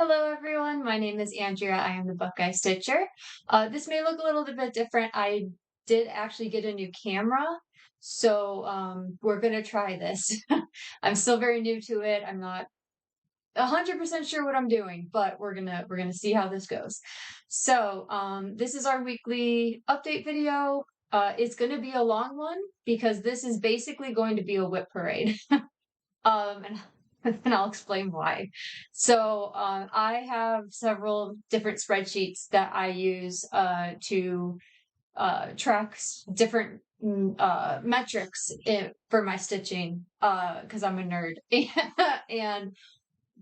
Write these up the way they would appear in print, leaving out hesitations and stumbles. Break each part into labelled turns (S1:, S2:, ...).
S1: Hello, everyone. My name is Andrea. I am the Buckeye Stitcher. This may look a little bit different. I did actually get a new camera, so we're gonna try this. I'm still very new to it. I'm not 100% sure what I'm doing, but we're gonna see how this goes. So this is our weekly update video. It's gonna be a long one because this is basically going to be a WIP parade. And and I'll explain why. So I have several different spreadsheets that I use to track different metrics for my stitching because I'm a nerd. And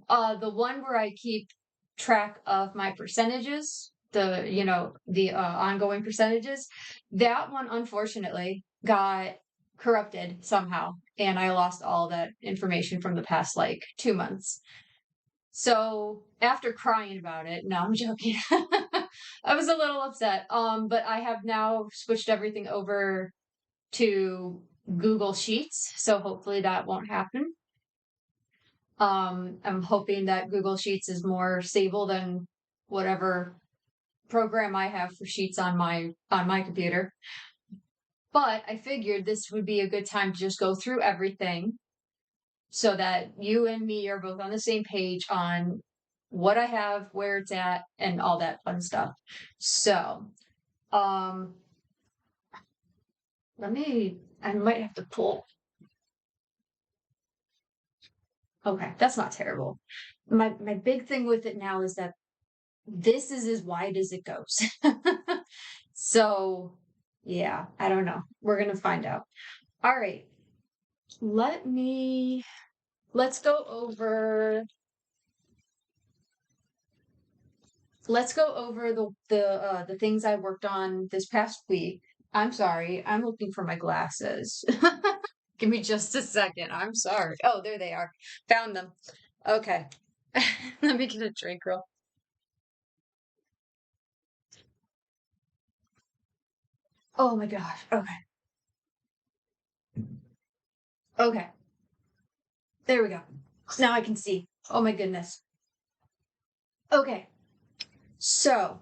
S1: the one where I keep track of my percentages, the ongoing percentages, that one unfortunately got corrupted somehow, and I lost all that information from the past like 2 months. So after crying about it, no, I'm joking. I was a little upset. But I have now switched everything over to Google Sheets, so hopefully that won't happen. I'm hoping that Google Sheets is more stable than whatever program I have for Sheets on my computer. But I figured this would be a good time to just go through everything so that you and me are both on the same page on what I have, where it's at, and all that fun stuff. So, um, I might have to pull. Okay, that's not terrible. My big thing with it now is that this is as wide as it goes. So, yeah, I don't know. We're gonna find out. All right. Let's go over the things I worked on this past week. I'm sorry, I'm looking for my glasses. Give me just a second. I'm sorry. Oh, there they are. Found them. Okay. Let me get a drink real. Oh my gosh. Okay. Okay. There we go. Now I can see. Oh my goodness. Okay. So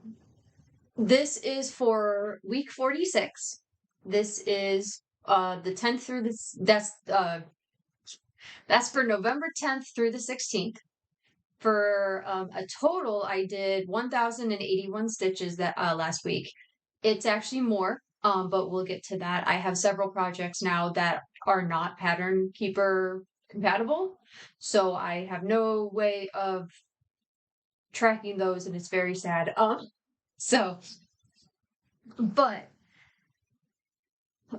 S1: this is for week 46. This is the 10th through this that's for November 10th through the 16th. For a total, I did 1,081 stitches that last week. It's actually more, but we'll get to that. I have several projects now that are not Pattern Keeper compatible, so I have no way of tracking those, and it's very sad. So, but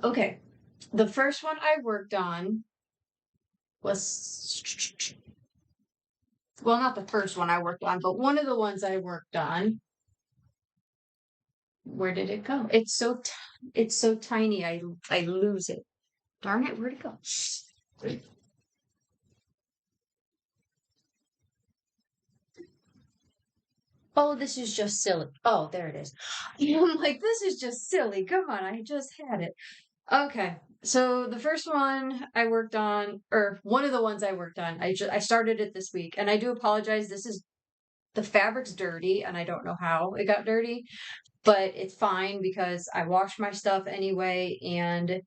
S1: okay, the first one I worked on was, well, not the first one I worked on, but one of the ones I worked on. Where did it go? It's so tiny. I lose it. Darn it, where'd it go? Oh, this is just silly. Oh, there it is. I'm like, this is just silly. Come on, I just had it. Okay, so the first one I worked on, or one of the ones I worked on, I started it this week, and I do apologize. The fabric's dirty, and I don't know how it got dirty, but it's fine because I washed my stuff anyway, and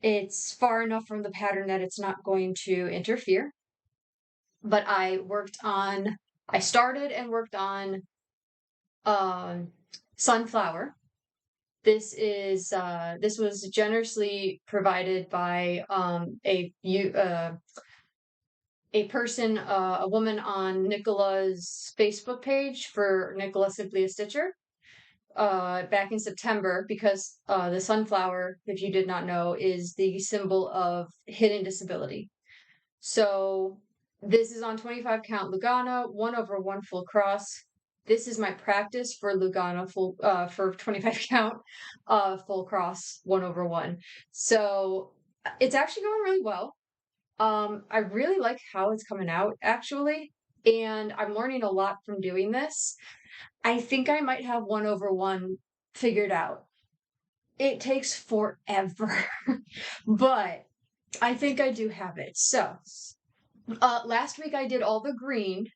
S1: it's far enough from the pattern that it's not going to interfere. But I started and worked on sunflower. This was generously provided by a person, a woman on Nicola's Facebook page for Nicola Simply a Stitcher back in September, because the sunflower, if you did not know, is the symbol of hidden disability. So this is on 25 count Lugana, 1/1 full cross. This is my practice for Lugana for 25 count full cross 1/1. So it's actually going really well. I really like how it's coming out actually, and I'm learning a lot from doing this. I think I might have 1/1 figured out. It takes forever, but I think I do have it. So last week I did all the green.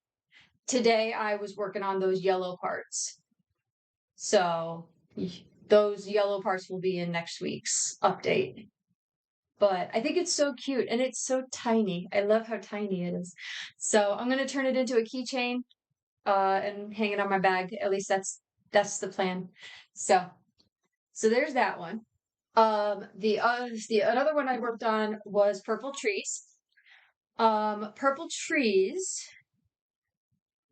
S1: today I was working on those yellow parts. So those yellow parts will be in next week's update. But I think it's so cute and it's so tiny. I love how tiny it is. So I'm gonna turn it into a keychain and hang it on my bag. At least that's the plan. So there's that one. The another one I worked on was purple trees. Purple trees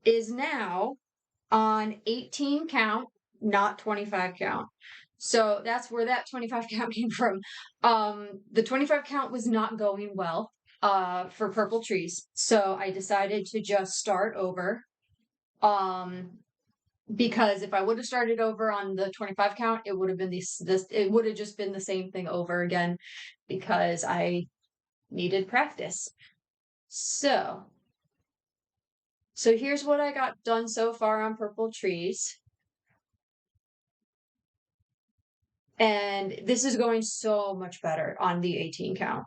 S1: is now on 18 count, not 25 count. So that's where that 25 count came from. The 25 count was not going well for purple trees. So I decided to just start over. Because if I would have started over on the 25 count, it would have been it would have just been the same thing over again because I needed practice. So here's what I got done so far on purple trees. And this is going so much better on the 18 count.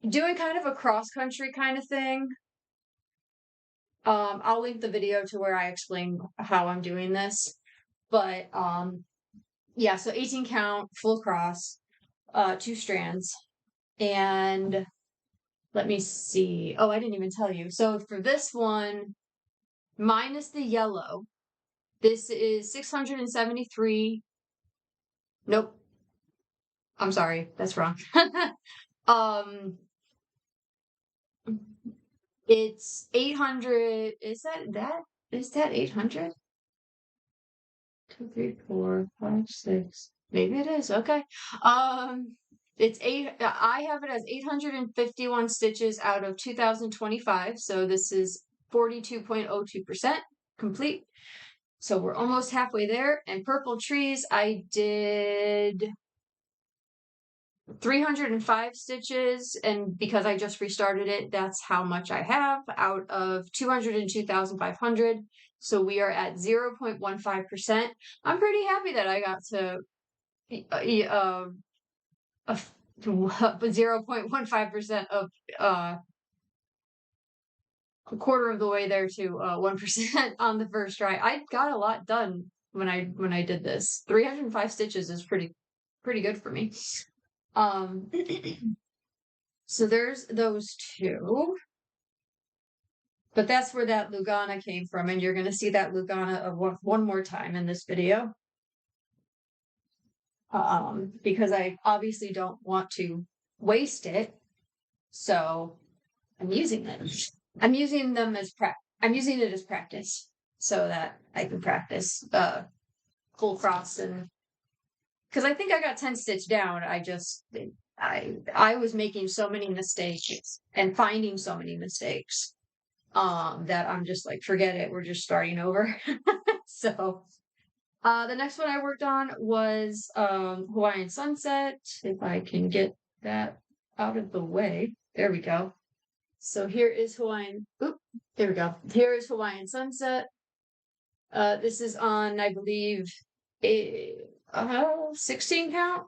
S1: Doing kind of a cross-country kind of thing. I'll link the video to where I explain how I'm doing this. But yeah, so 18 count, full cross, 2 strands. And let me see. Oh, I didn't even tell you. So for this one, minus the yellow, this is 673. Nope. I'm sorry, that's wrong. It's 800. Is that 800? 2, 3, 4, 5, 6. Maybe it is. Okay. It's I have it as 851 stitches out of 2025. So this is 42.02% complete. So we're almost halfway there. And purple trees, I did 305 stitches, and because I just restarted it, that's how much I have out of 202,500. So we are at 0.15%. I'm pretty happy that I got to 0.15% of a quarter of the way there to 1% on the first try. I got a lot done when I did this. 305 stitches is pretty good for me. So there's those two. But that's where that Lugana came from, and you're going to see that Lugana one more time in this video. Because I obviously don't want to waste it, so I'm using them. I'm using them as I'm using it as practice, so that I can practice full cross, and because I think I got 10 stitch down. I was making so many mistakes and finding so many mistakes that I'm just like, forget it, we're just starting over. So the next one I worked on was Hawaiian Sunset. If I can get that out of the way. There we go. So here is Hawaiian. Oop, there we go. Here is Hawaiian Sunset. This is on, I believe, 16 count.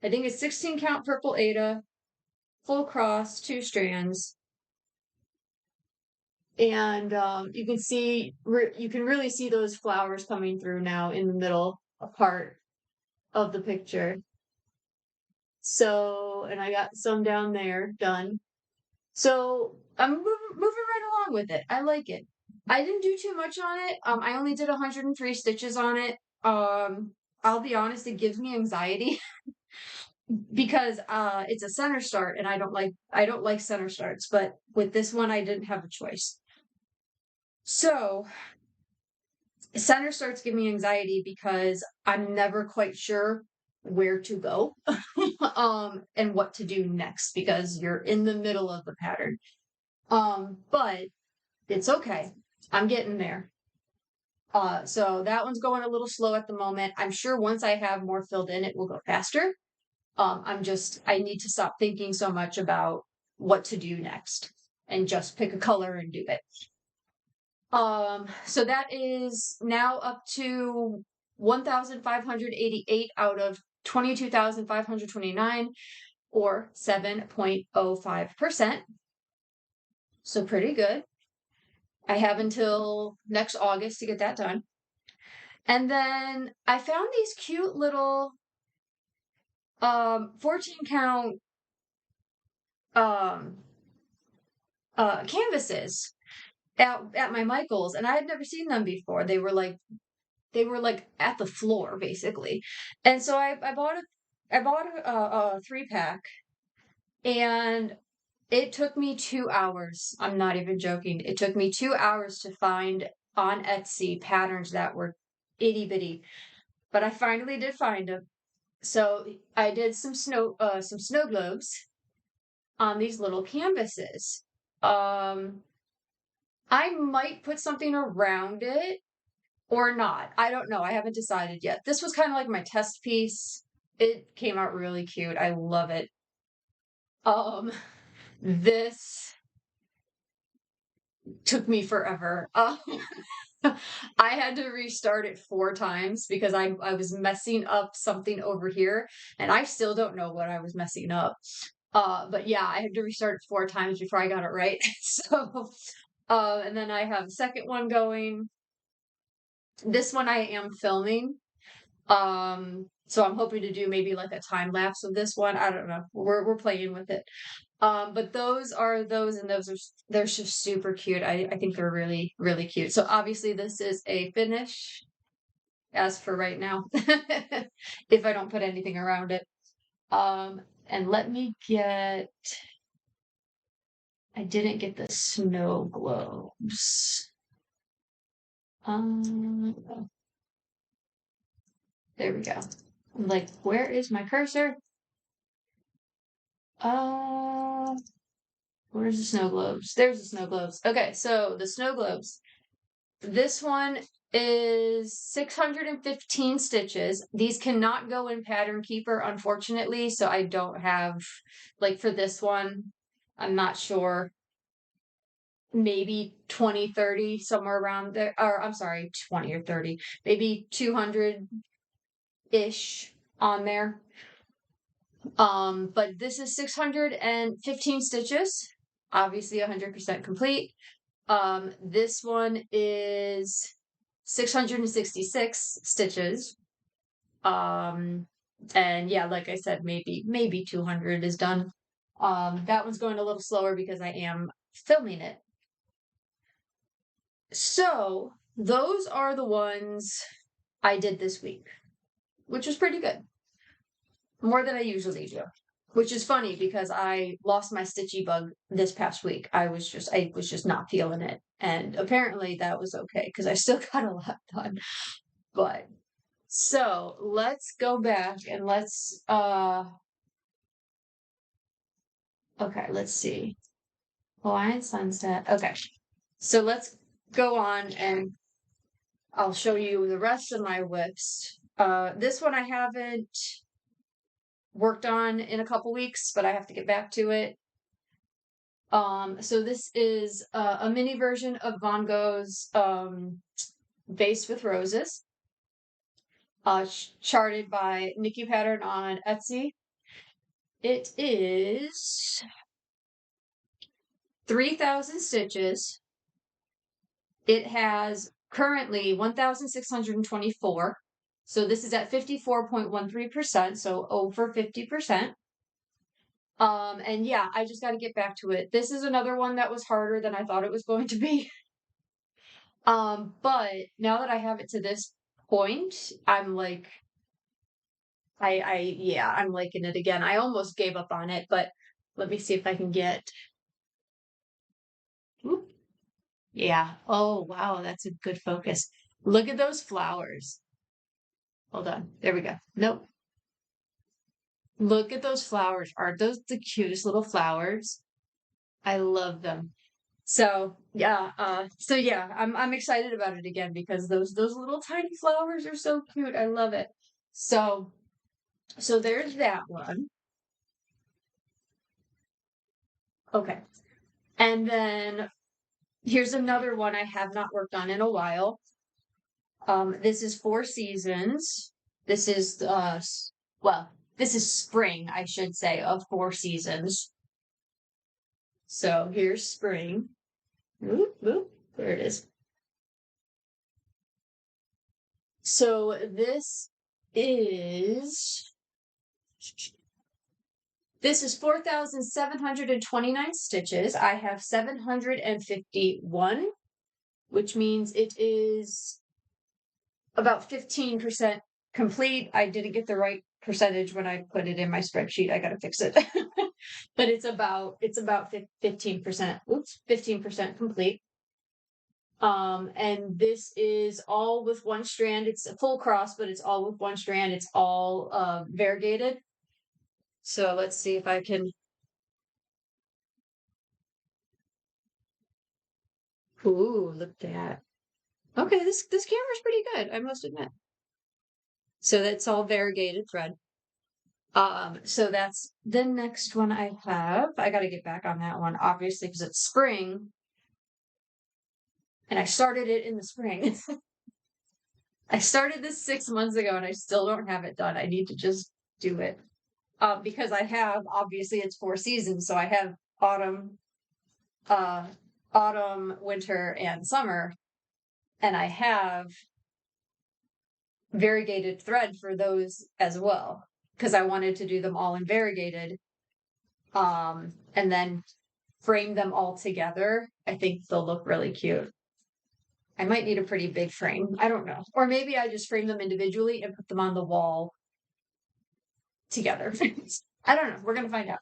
S1: I think it's 16 count purple Aida, full cross, 2 strands. And you can really see those flowers coming through now in the middle part of the picture. So, and I got some down there done. So I'm moving right along with it. I like it. I didn't do too much on it. I only did 103 stitches on it. I'll be honest, it gives me anxiety because it's a center start, and I don't like center starts. But with this one, I didn't have a choice. So center starts give me anxiety because I'm never quite sure where to go and what to do next because you're in the middle of the pattern. But it's okay. I'm getting there. So that one's going a little slow at the moment. I'm sure once I have more filled in, it will go faster. I need to stop thinking so much about what to do next and just pick a color and do it. So that is now up to 1,588 out of 22,529, or 7.05%. So pretty good. I have until next August to get that done. And then I found these cute little 14 count um canvases at my Michael's, and I had never seen them before. They were like at the floor basically. And so I bought a 3-pack, and it took me 2 hours. I'm not even joking. It took me 2 hours to find on Etsy patterns that were itty bitty, but I finally did find them. So I did some snow globes on these little canvases. Um, I might put something around it or not. I don't know. I haven't decided yet. This was kind of like my test piece. It came out really cute. I love it. Um, this took me forever. I had to restart it 4 times because I was messing up something over here, and I still don't know what I was messing up. But yeah, I had to restart it 4 times before I got it right. So, and then I have a second one going. This one I am filming. So I'm hoping to do maybe like a time lapse of this one. I don't know. We're playing with it. But those are those, and they're just super cute. I think they're really, really cute. So obviously this is a finish as for right now, if I don't put anything around it. And let me get, I didn't get the snow globes. Oh, there we go. I'm like, where is my cursor? Uh, where's the snow globes? There's the snow globes. Okay, so the snow globes. This one is 615 stitches. These cannot go in Pattern Keeper, unfortunately, so I don't have, like for this one, I'm not sure, maybe 20, 30, somewhere around there, or I'm sorry, 20 or 30, maybe 200-ish on there. But this is 615 stitches, obviously 100% complete. This one is 666 stitches. And yeah, like I said, maybe 200 is done. That one's going a little slower because I am filming it. So those are the ones I did this week, which was pretty good. More than I usually do. Which is funny because I lost my stitchy bug this past week. I was just not feeling it. And apparently that was okay because I still got a lot done. But so let's go back and okay, let's see. Hawaiian sunset. Okay. So let's go on and I'll show you the rest of my WIPs. This one I haven't worked on in a couple weeks, but I have to get back to it. So this is a mini version of Von Gogh's Vase with Roses, charted by Nikki Pattern on Etsy. It is 3,000 stitches. It has currently 1,624. So this is at 54.13%, so over 50%. And yeah, I just got to get back to it. This is another one that was harder than I thought it was going to be. But now that I have it to this point, I'm like, yeah, I'm liking it again. I almost gave up on it, but let me see if I can get, oop, yeah. Oh, wow, that's a good focus. Look at those flowers. Hold on. There we go. Nope. Look at those flowers. Aren't those the cutest little flowers? I love them. So yeah, I'm excited about it again because those little tiny flowers are so cute. I love it. So there's that one. Okay. And then here's another one I have not worked on in a while. This is 4 seasons. This is well, this is spring, I should say, of 4 seasons. So here's spring. Whoop, whoop. There it is. So this is 4,729 stitches. I have 751, which means it is about 15% complete. I didn't get the right percentage when I put it in my spreadsheet. I gotta fix it. But it's about 15%. Oops, 15% complete. And this is all with one strand. It's a full cross, but it's all with one strand. It's all variegated. So let's see if I can. Ooh, look at that. Okay, this camera's pretty good, I must admit. So that's all variegated thread. So that's the next one I have. I got to get back on that one, obviously, because it's spring, and I started it in the spring. I started this 6 months ago, and I still don't have it done. I need to just do it. Because I have, obviously, it's 4 seasons, so I have autumn, uh, winter, and summer, and I have variegated thread for those as well, because I wanted to do them all in variegated, and then frame them all together. I think they'll look really cute. I might need a pretty big frame. I don't know. Or maybe I just frame them individually and put them on the wall together. I don't know. We're going to find out.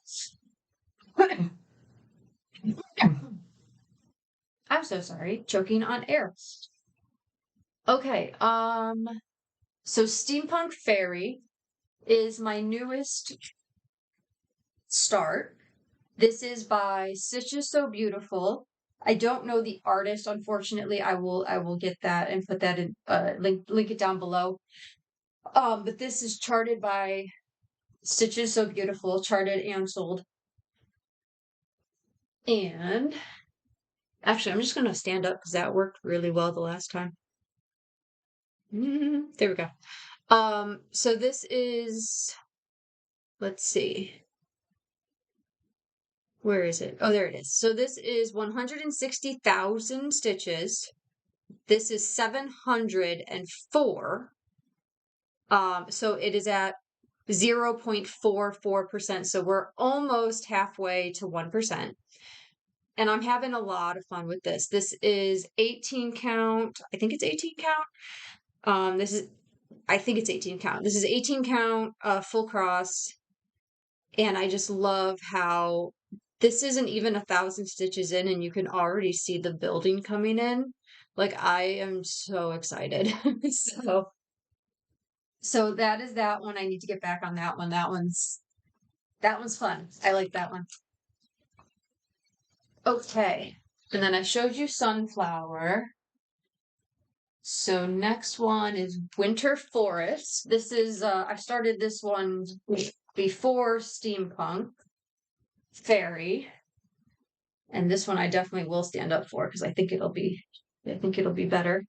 S1: I'm so sorry. Choking on air. Okay. So Steampunk Fairy is my newest start. This is by Stitches So Beautiful. I don't know the artist, unfortunately. I will get that and put that in link it down below. But this is charted by Stitches So Beautiful, charted and sold. And actually, I'm just gonna stand up because that worked really well the last time. There we go. So this is, let's see. Where is it? Oh, there it is. So this is 160,000 stitches. This is 704. So it is at 0.44%. So we're almost halfway to 1%. And I'm having a lot of fun with this. This is 18 count. I think it's 18 count. I think it's 18 count. This is 18 count, full cross. And I just love how this isn't even 1,000 stitches in, and you can already see the building coming in. Like, I am so excited. So that is that one. I need to get back on that one. That one's fun. I like that one. Okay. And then I showed you Sunflower. So next one is Winter Forest. This is I started this one before Steampunk Fairy. And this one I definitely will stand up for because I think it'll be better.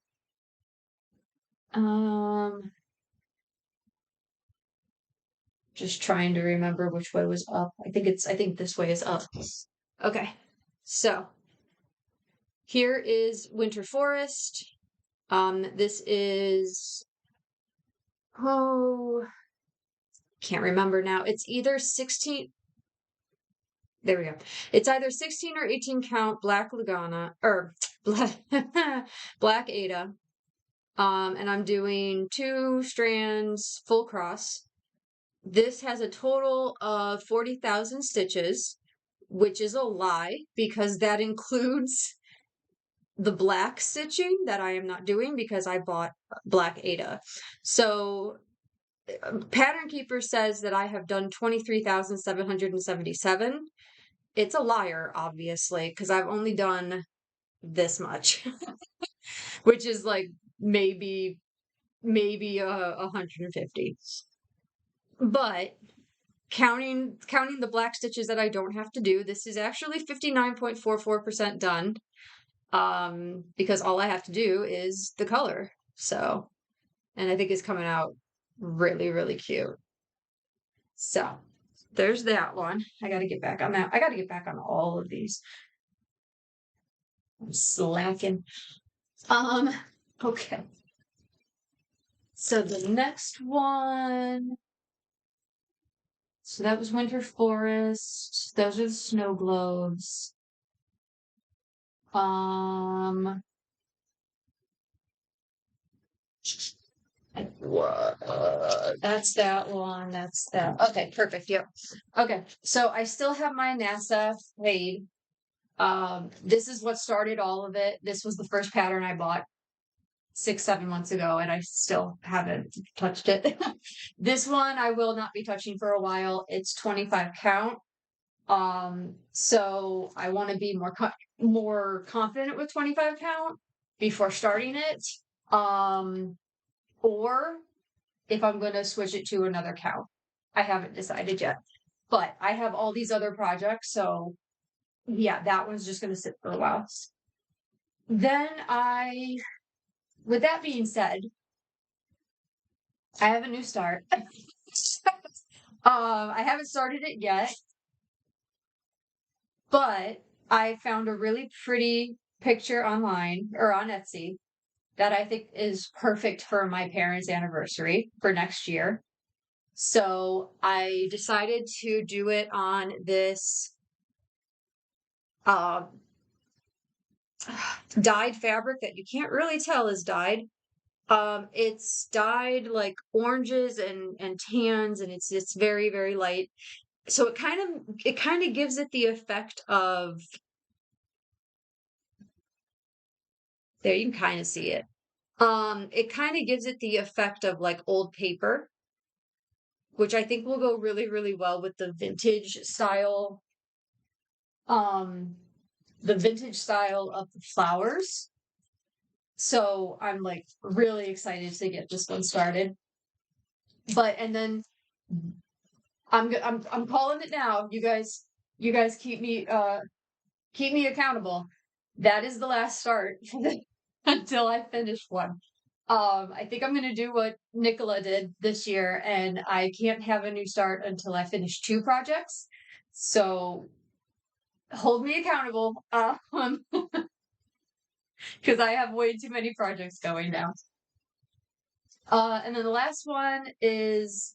S1: Just trying to remember which way was up. I think this way is up. Okay. So here is Winter Forest. This is, can't remember now. It's either 16. There we go. It's either 16 or 18 count Black Lugana or Black Ada. And I'm doing 2 strands full cross. This has a total of 40,000 stitches, which is a lie because that includes the black stitching that I am not doing because I bought Black Ada. So Pattern Keeper says that I have done 23,777. It's a liar, obviously, because I've only done this much, which is like maybe 150. But counting the black stitches that I don't have to do, this is actually 59.44% done. Because all I have to do is the color. So, and I think it's coming out really, really cute. So there's that one. I got to get back on that. I got to get back on all of these. I'm slacking. Okay. So the next one. So that was Winter Forest. Those are the snow globes. Um, that's that one. That's that. Okay, perfect. Yep. Okay, so I still have my NASA HAED. This is what started all of it. This was the first pattern I bought 6, 7 months ago, and I still haven't touched it. This one I will not be touching for a while. It's 25 count. So I want to be more confident with 25 count before starting it. Or if I'm going to switch it to another count. I haven't decided yet. But I have all these other projects, so yeah, that one's just going to sit for a while. Then with that being said, I have a new start. I haven't started it yet, but I found a really pretty picture online or on Etsy that I think is perfect for my parents' anniversary for next year. So I decided to do it on this dyed fabric that you can't really tell is dyed. It's dyed like oranges and tans, and it's very, very light. So it kind of gives it the effect of, there you can kind of see it. It kind of gives it the effect of like old paper, which I think will go really, really well with um, the vintage style of the flowers. So I'm like really excited to get this one started. And then I'm calling it now. You guys keep me accountable. That is the last start until I finish one. I think I'm gonna do what Nicola did this year, and I can't have a new start until I finish 2 projects. So hold me accountable, because I have way too many projects going now. And then the last one is,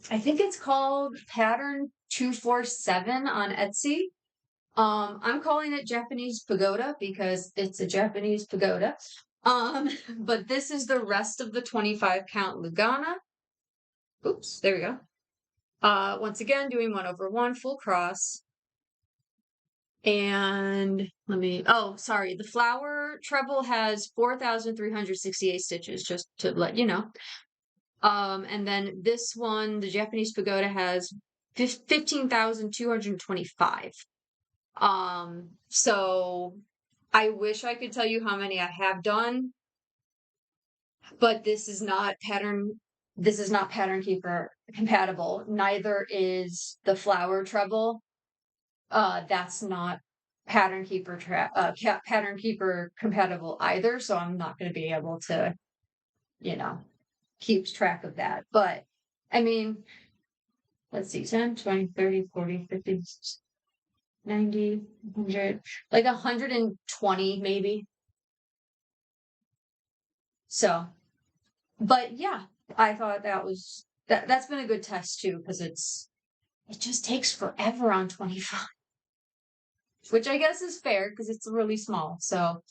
S1: I think it's called Pattern 247 on Etsy. I'm calling it Japanese pagoda because it's a Japanese pagoda. But this is the rest of the 25 count Lugana. Oops, there we go. Once again, doing 1/1 full cross. And sorry, the flower treble has 4,368 stitches, just to let you know. And then this one, the Japanese pagoda, has 15,225. So I wish I could tell you how many I have done, but this is not Pattern Keeper compatible. Neither is the flower treble. That's not Pattern Keeper compatible either, so I'm not going to be able to, keep track of that. But I mean, let's see, 10, 20, 30, 40, 50, 90, 100, like 120 maybe. So, but yeah, I thought that's been a good test too, because it just takes forever on 25, which I guess is fair because it's really small. So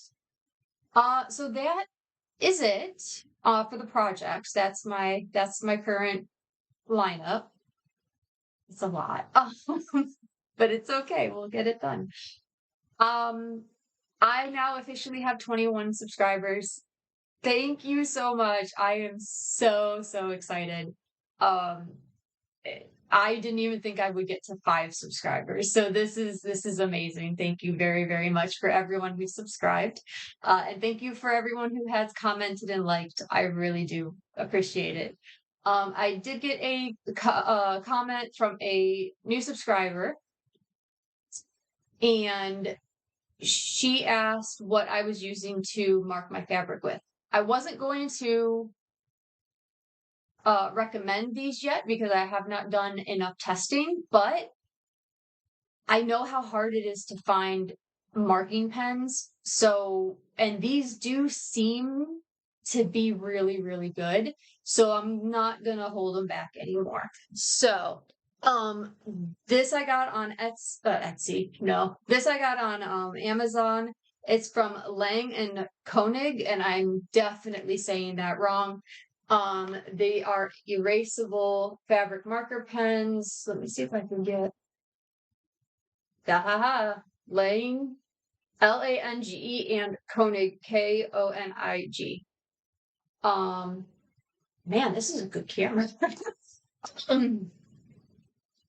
S1: that is it for the projects. That's my current lineup. It's a lot. But it's okay. We'll get it done. I now officially have 21 subscribers. Thank you so much. I am so, so excited. Um, I didn't even think I would get to 5 subscribers. So this is amazing. Thank you very, very much for everyone who subscribed. And thank you for everyone who has commented and liked. I really do appreciate it. I did get a comment from a new subscriber, and she asked what I was using to mark my fabric with. I wasn't going to recommend these yet because I have not done enough testing, but I know how hard it is to find marking pens. So, and these do seem to be really, really good. So I'm not gonna hold them back anymore. So, this I got on Etsy. No, this I got on Amazon. It's from Lang and Koenig, and I'm definitely saying that wrong. They are erasable fabric marker pens. Let me see if I can get Lang, Lange, and Koenig, Konig. Man, this is a good camera.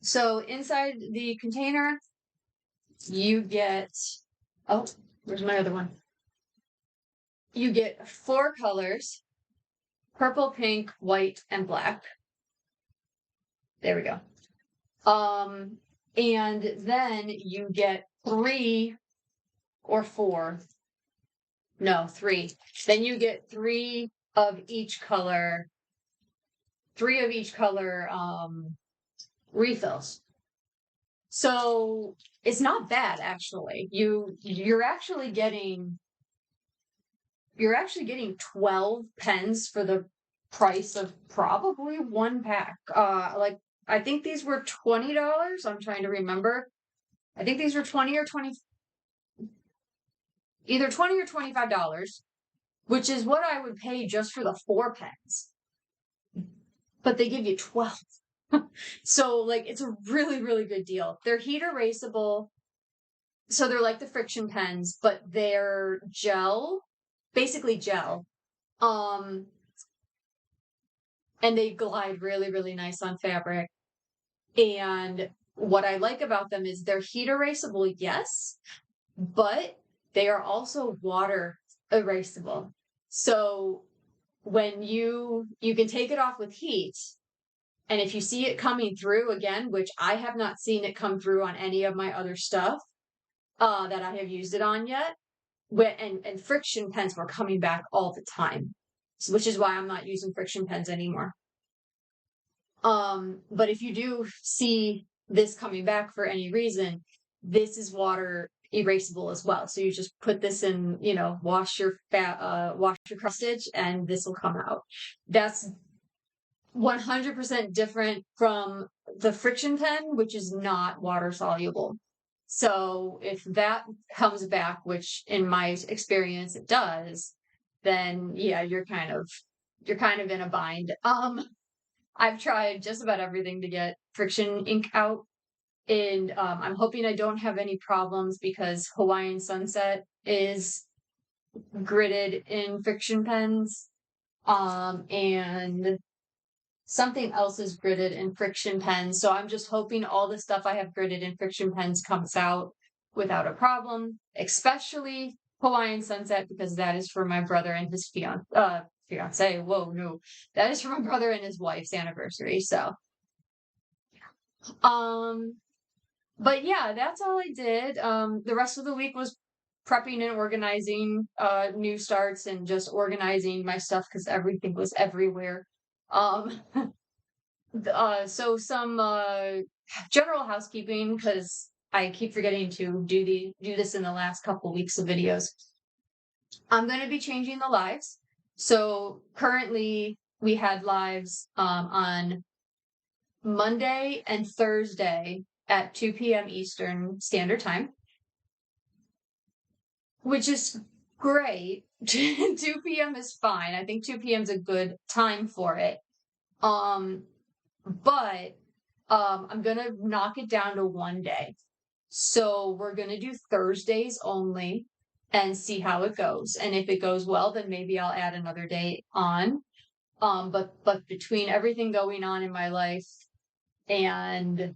S1: So inside the container, you get, oh, where's my other one? You get 4 colors: purple, pink, white, and black. There we go. And then you get 3 or 4. No, 3. Then you get 3 of each color, refills. So it's not bad, actually. You're actually getting 12 pens for the price of probably 1 pack. Like, I think these were $20. I'm trying to remember. I think these were 20 or 20, either 20 or $25, which is what I would pay just for the 4 pens. But they give you 12. So, like, it's a really, really good deal. They're heat erasable. So they're like the friction pens, but they're basically gel. And they glide really, really nice on fabric. And what I like about them is they're heat erasable, yes, but they are also water erasable. So when you can take it off with heat, and if you see it coming through again, which I have not seen it come through on any of my other stuff that I have used it on yet, and friction pens were coming back all the time, which is why I'm not using friction pens anymore. But if you do see this coming back for any reason, this is water erasable as well. So you just put this in, wash your cross stitch, and this will come out. That's 100% different from the friction pen, which is not water soluble. So if that comes back, which in my experience it does, then yeah, you're kind of in a bind. I've tried just about everything to get friction ink out, and I'm hoping I don't have any problems because Hawaiian Sunset is gridded in friction pens, and something else is gridded in friction pens. So I'm just hoping all the stuff I have gridded in friction pens comes out without a problem, especially Hawaiian Sunset, because that is for my brother and his fiance. Whoa, no, that is for my brother and his wife's anniversary. So, but yeah, that's all I did. The rest of the week was prepping and organizing new starts and just organizing my stuff because everything was everywhere. So some general housekeeping, because I keep forgetting to do this in the last couple weeks of videos. I'm going to be changing the lives. So currently we had lives on Monday and Thursday at 2 p.m. Eastern Standard Time, which is great. 2 p.m. is fine. I think 2 p.m. is a good time for it. But I'm gonna knock it down to 1 day. So we're gonna do Thursdays only and see how it goes. And if it goes well, then maybe I'll add another day on. But between everything going on in my life and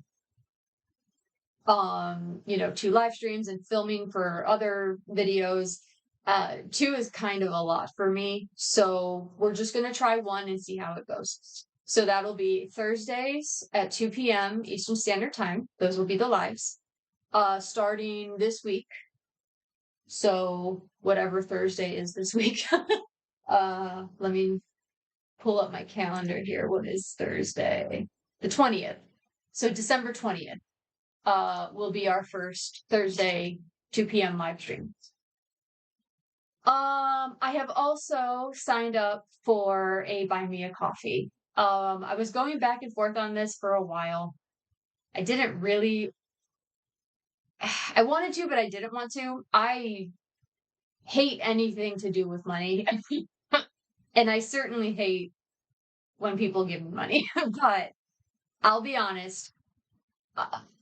S1: 2 live streams and filming for other videos, 2 is kind of a lot for me. So we're just gonna try 1 and see how it goes. So that'll be Thursdays at 2 p.m. Eastern Standard Time. Those will be the lives. Starting this week. So whatever Thursday is this week. Let me pull up my calendar here. What is Thursday? The 20th. So December 20th will be our first Thursday 2 p.m. live stream. I have also signed up for a Buy Me a Coffee. I was going back and forth on this for a while. I didn't really, I wanted to, but I didn't want to. I hate anything to do with money. And I certainly hate when people give me money. But I'll be honest,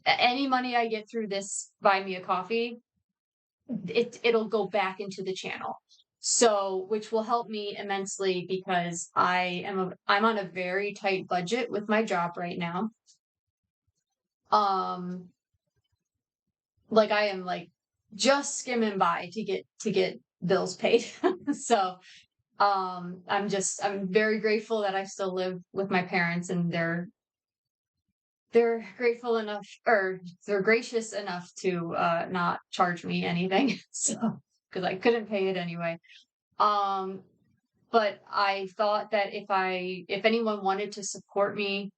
S1: any money I get through this Buy Me a Coffee, it'll go back into the channel. So, which will help me immensely because I'm on a very tight budget with my job right now. Like I am like just skimming by to get bills paid. So, I'm very grateful that I still live with my parents and they're grateful enough, or they're gracious enough to not charge me anything. So, because I couldn't pay it anyway. But I thought that if anyone wanted to support me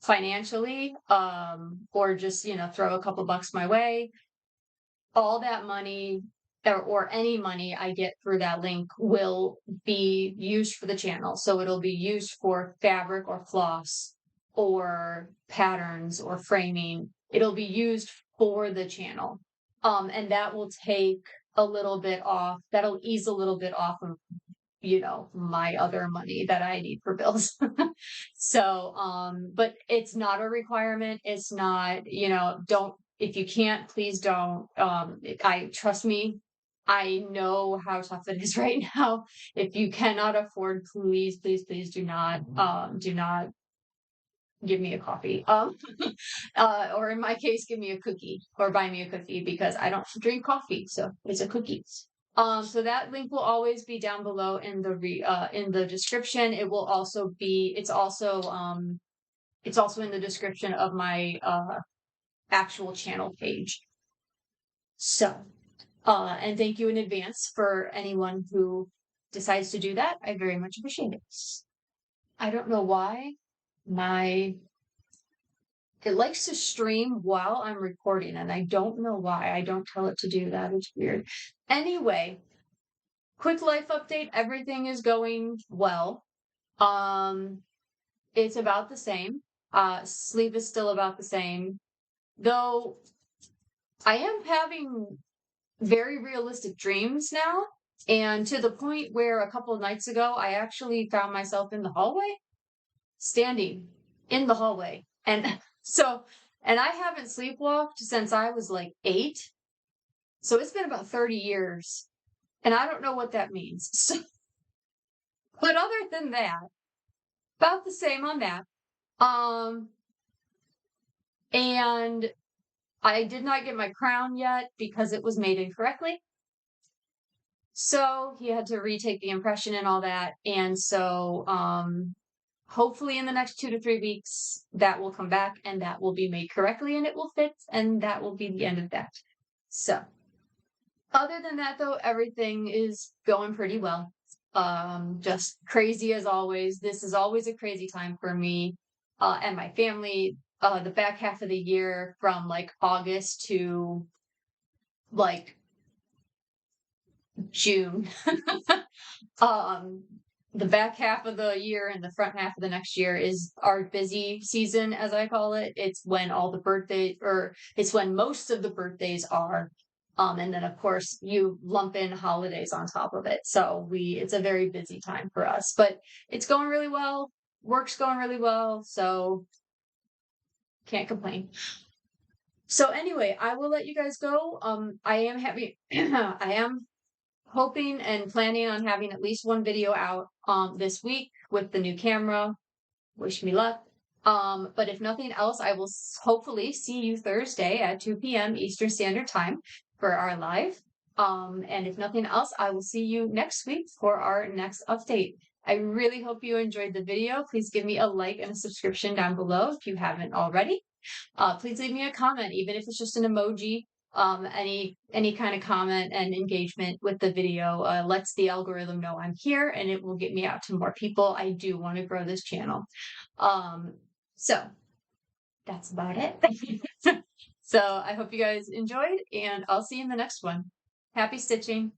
S1: financially, or just, throw a couple bucks my way, all that money or any money I get through that link will be used for the channel. So it'll be used for fabric or floss or patterns or framing. It'll be used for the channel. And that will take a little bit off. That'll ease a little bit off of, my other money that I need for bills. So, but it's not a requirement. It's not, don't, if you can't, please don't. Trust me, I know how tough it is right now. If you cannot afford, please, please, please do not give me a coffee. Or in my case, give me a cookie or buy me a cookie because I don't drink coffee. So it's a cookie. So that link will always be down below in the description. It will also be, it's also in the description of my actual channel page. So, and thank you in advance for anyone who decides to do that. I very much appreciate it. I don't know why it likes to stream while I'm recording, and I don't know why. I don't tell it to do that. It's weird. Anyway, quick life update. Everything is going well. It's about the same. Sleep is still about the same, though I am having very realistic dreams now, and to the point where a couple of nights ago, I actually found myself in the hallway, standing in the hallway. And and I haven't sleepwalked since I was like 8. So it's been about 30 years. And I don't know what that means. So, but other than that, about the same on that. And I did not get my crown yet because it was made incorrectly. So he had to retake the impression and all that. And so, hopefully in the next 2 to 3 weeks, that will come back and that will be made correctly and it will fit. And that will be the end of that. So other than that, though, everything is going pretty well. Just crazy as always. This is always a crazy time for me and my family. The back half of the year from like August to like June. The back half of the year and the front half of the next year is our busy season, as I call it. It's when it's when most of the birthdays are. And then of course you lump in holidays on top of it. So it's a very busy time for us, but it's going really well. Work's going really well. So can't complain. So anyway, I will let you guys go. I am happy. I am hoping and planning on having at least one video out this week with the new camera. Wish me luck. But if nothing else, I will hopefully see you Thursday at 2 p.m. Eastern Standard Time for our live. And if nothing else, I will see you next week for our next update. I really hope you enjoyed the video. Please give me a like and a subscription down below if you haven't already. Please leave me a comment, even if it's just an emoji. Any kind of comment and engagement with the video lets the algorithm know I'm here and it will get me out to more people. I do want to grow this channel. So that's about it. So I hope you guys enjoyed, and I'll see you in the next one. Happy stitching.